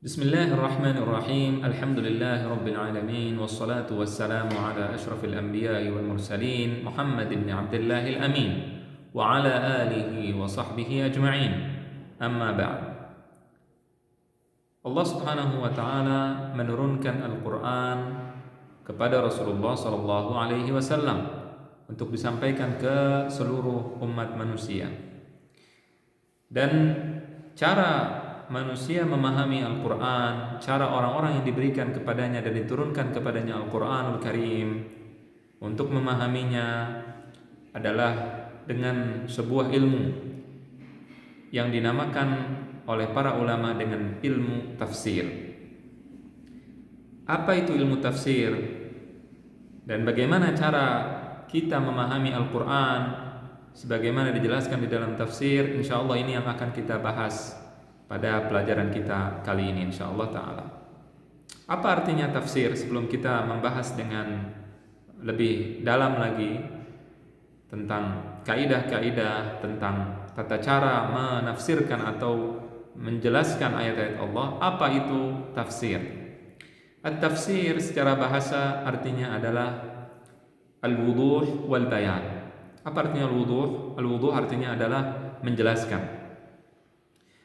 Bismillahirrahmanirrahim. Alhamdulillahirabbil alamin wassalatu wassalamu ala asyrafil anbiya'i wal mursalin Muhammad ibn Abdillahil amin wa ala alihi wa sahbihi ajma'in. Amma ba'd. Allah Subhanahu wa taala menurunkan Al-Qur'an kepada Rasulullah sallallahu alaihi wasallam untuk disampaikan ke seluruh umat manusia. Dan cara manusia memahami Al-Quran, cara orang-orang yang diberikan kepadanya dan diturunkan kepadanya Al-Quranul Karim untuk memahaminya adalah dengan sebuah ilmu yang dinamakan oleh para ulama dengan ilmu tafsir. Apa itu ilmu tafsir? Dan bagaimana cara kita memahami Al-Quran sebagaimana dijelaskan di dalam tafsir? InsyaAllah ini yang akan kita bahas pada pelajaran kita kali ini insyaallah ta'ala. Apa artinya tafsir? Sebelum kita membahas dengan lebih dalam lagi tentang kaidah-kaidah, tentang tata cara menafsirkan atau menjelaskan ayat-ayat Allah, apa itu tafsir? At-tafsir secara bahasa artinya adalah al-wuduh wal bayan. Apa artinya al-wuduh? Al-wuduh artinya adalah menjelaskan.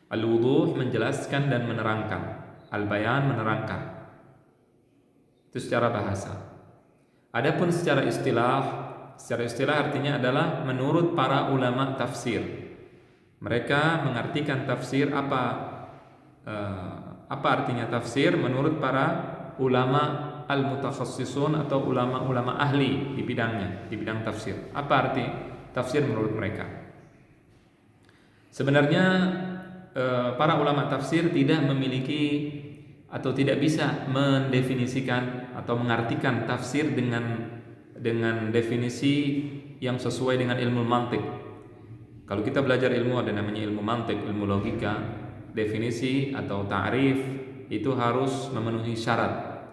Al-wuduh menjelaskan dan menerangkan, al-bayan menerangkan. Itu secara bahasa. Adapun secara istilah artinya adalah menurut para ulama tafsir. Mereka mengartikan tafsir apa artinya tafsir menurut para ulama al-mutakhassisun atau ulama-ulama ahli di bidangnya, di bidang tafsir. Apa arti tafsir menurut mereka? Sebenarnya para ulama tafsir tidak memiliki atau tidak bisa mendefinisikan atau mengartikan tafsir dengan definisi yang sesuai dengan ilmu mantik. Kalau kita belajar ilmu ada namanya ilmu mantik, ilmu logika, definisi atau ta'rif itu harus memenuhi syarat.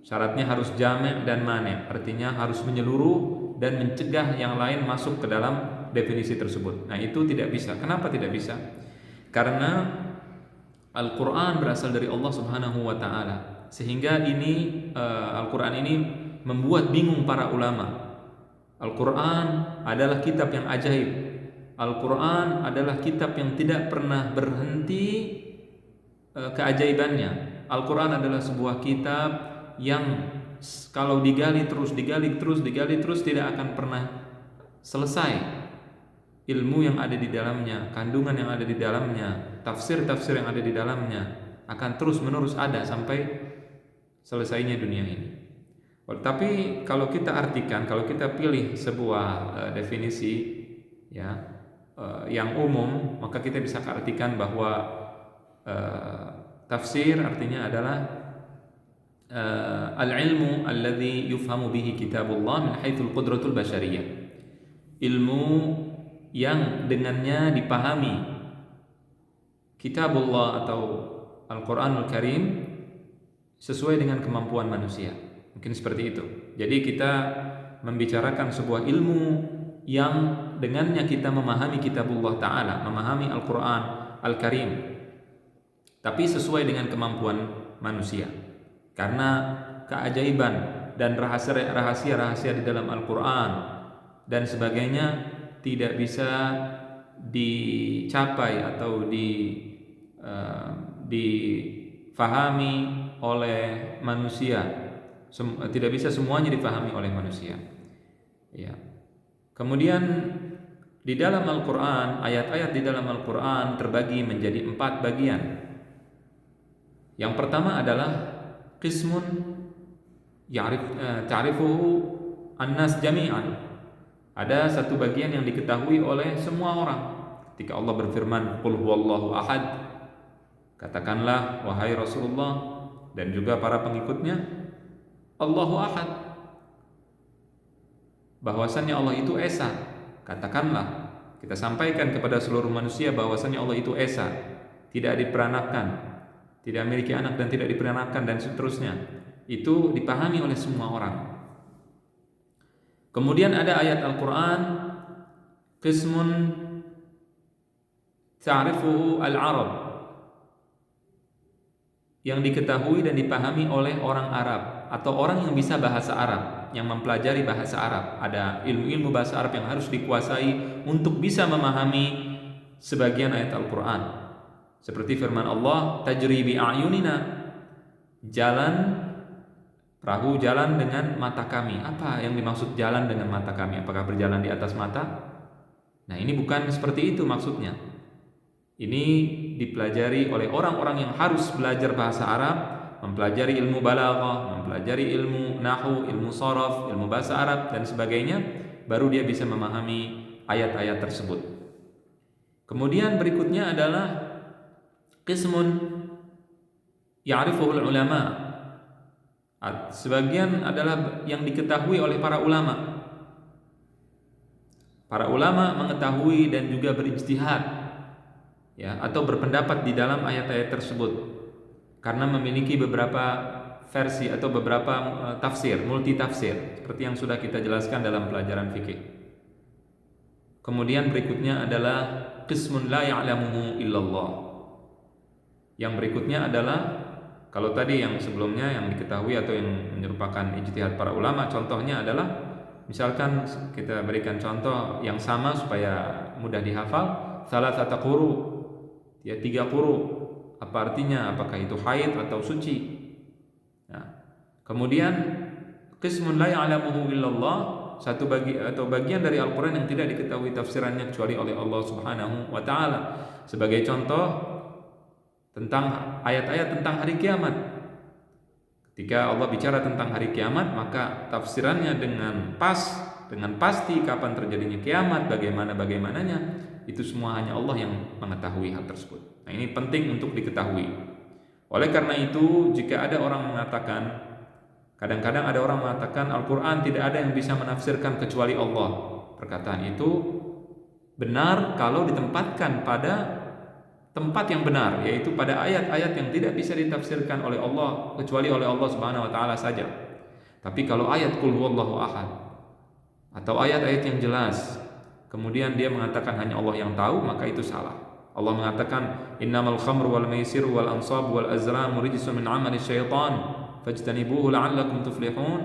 Syaratnya harus jami' dan mani', artinya harus menyeluruh dan mencegah yang lain masuk ke dalam definisi tersebut. Nah, itu tidak bisa. Kenapa tidak bisa? Karena Al-Quran berasal dari Allah Subhanahu wa ta'ala, sehingga Al-Quran ini membuat bingung para ulama. Al-Quran adalah kitab yang ajaib. Al-Quran adalah kitab yang tidak pernah berhenti keajaibannya. Al-Quran adalah sebuah kitab yang kalau digali terus tidak akan pernah selesai. Ilmu yang ada di dalamnya, kandungan yang ada di dalamnya, tafsir-tafsir yang ada di dalamnya akan terus-menerus ada sampai selesainya dunia ini. Tapi kalau kita artikan, kalau kita pilih sebuah definisi ya yang umum, maka kita bisa artikan bahwa tafsir artinya adalah al-ilmu alladhi yufhamu bihi kitabullah min haitsul qudratul basyariyah. Ilmu yang dengannya dipahami kitabullah atau Al-Quranul Karim sesuai dengan kemampuan manusia. Mungkin seperti itu. Jadi kita membicarakan sebuah ilmu yang dengannya kita memahami kitabullah ta'ala, memahami Al-Quran Al-Karim, tapi sesuai dengan kemampuan manusia. Karena keajaiban dan rahasia-rahasia di dalam Al-Quran dan sebagainya tidak bisa dicapai atau difahami oleh manusia. Tidak bisa semuanya difahami oleh manusia. Ya. Kemudian di dalam Al-Quran, ayat-ayat di dalam Al-Quran terbagi menjadi 4 bagian. Yang pertama adalah qismun ta'rifuhu an-nas jami'an. Ada satu bagian yang diketahui oleh semua orang. Ketika Allah berfirman, "Qul huwallahu ahad," katakanlah wahai Rasulullah dan juga para pengikutnya, Allahu ahad, bahwasannya Allah itu esa. Katakanlah, kita sampaikan kepada seluruh manusia bahwasannya Allah itu esa, tidak diperanakan, tidak memiliki anak dan tidak diperanakan dan seterusnya. Itu dipahami oleh semua orang. Kemudian ada ayat Al-Quran qismun ta'rifuhu al-Arab, yang diketahui dan dipahami oleh orang Arab atau orang yang bisa bahasa Arab, yang mempelajari bahasa Arab. Ada ilmu-ilmu bahasa Arab yang harus dikuasai untuk bisa memahami sebagian ayat Al-Quran. Seperti firman Allah, tajri bi a'yunina, perahu jalan dengan mata kami. Apa yang dimaksud jalan dengan mata kami? Apakah berjalan di atas mata? Nah, ini bukan seperti itu maksudnya. Ini dipelajari oleh orang-orang yang harus belajar bahasa Arab, mempelajari ilmu balaghah, mempelajari ilmu nahwu, ilmu sharaf, ilmu bahasa Arab dan sebagainya, baru dia bisa memahami ayat-ayat tersebut. Kemudian berikutnya adalah qismun ya'rifuhul ulama. Sebagian adalah yang diketahui oleh para ulama. Para ulama mengetahui dan juga berijtihad, ya, atau berpendapat di dalam ayat-ayat tersebut karena memiliki beberapa versi atau beberapa tafsir, multi tafsir, seperti yang sudah kita jelaskan dalam pelajaran fikih. Kemudian berikutnya adalah qismun la ya'lamuhu illallah. Yang berikutnya adalah, kalau tadi yang sebelumnya yang diketahui atau yang menyerupakan ijtihad para ulama, contohnya adalah misalkan kita berikan contoh yang sama supaya mudah dihafal, salasata quru, ya 3 quru. Apa artinya? Apakah itu haid atau suci? Nah, kemudian qismun la ya'lamuhu illallah, satu bagian dari Al-Qur'an yang tidak diketahui tafsirannya kecuali oleh Allah Subhanahu wa taala. Sebagai contoh tentang ayat-ayat tentang hari kiamat. Ketika Allah bicara tentang hari kiamat, maka tafsirannya dengan pasti kapan terjadinya kiamat, bagaimananya, itu semua hanya Allah yang mengetahui hal tersebut. Nah, ini penting untuk diketahui. Oleh karena itu, jika ada orang mengatakan, kadang-kadang ada orang mengatakan Al-Quran tidak ada yang bisa menafsirkan kecuali Allah. Perkataan itu benar kalau ditempatkan pada tempat yang benar, yaitu pada ayat-ayat yang tidak bisa ditafsirkan oleh Allah kecuali oleh Allah Subhanahu wa taala saja. Tapi kalau ayat qul huwallahu ahad atau ayat-ayat yang jelas, kemudian dia mengatakan hanya Allah yang tahu, maka itu salah. Allah mengatakan innamal khamru wal maisiru wal ansabu wal azlamu rijsun min amali syaitan fajtanibuhu la'allakum tuflihun.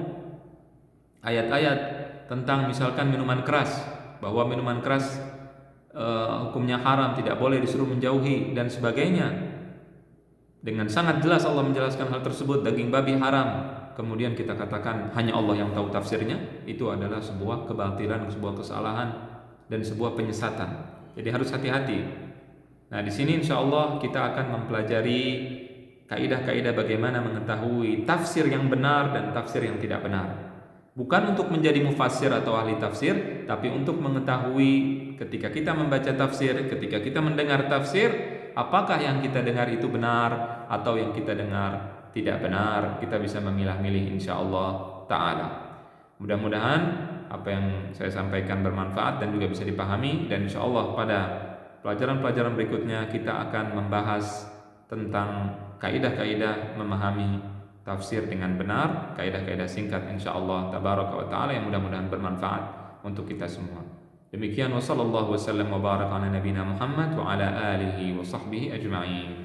Ayat-ayat tentang misalkan minuman keras, bahwa minuman keras hukumnya haram, tidak boleh, disuruh menjauhi dan sebagainya. Dengan sangat jelas Allah menjelaskan hal tersebut. Daging babi haram, kemudian kita katakan hanya Allah yang tahu tafsirnya, itu adalah sebuah kebatilan, sebuah kesalahan dan sebuah penyesatan. Jadi harus hati-hati. Nah, di sini insya Allah kita akan mempelajari kaidah-kaidah bagaimana mengetahui tafsir yang benar dan tafsir yang tidak benar. Bukan untuk menjadi mufassir atau ahli tafsir, tapi untuk mengetahui ketika kita membaca tafsir, ketika kita mendengar tafsir, apakah yang kita dengar itu benar atau yang kita dengar tidak benar. Kita bisa memilah-milih insyaallah ta'ala. Mudah-mudahan apa yang saya sampaikan bermanfaat dan juga bisa dipahami, dan insyaallah pada pelajaran-pelajaran berikutnya kita akan membahas tentang kaidah-kaidah memahami tafsir dengan benar, kaidah-kaidah singkat insyaallah tabaraka wa taala yang mudah-mudahan bermanfaat untuk kita semua. Demikian, wa sallallahu wasallam wa baraka ala nabiyina Muhammad wa ala alihi wa sahbihi ajma'in.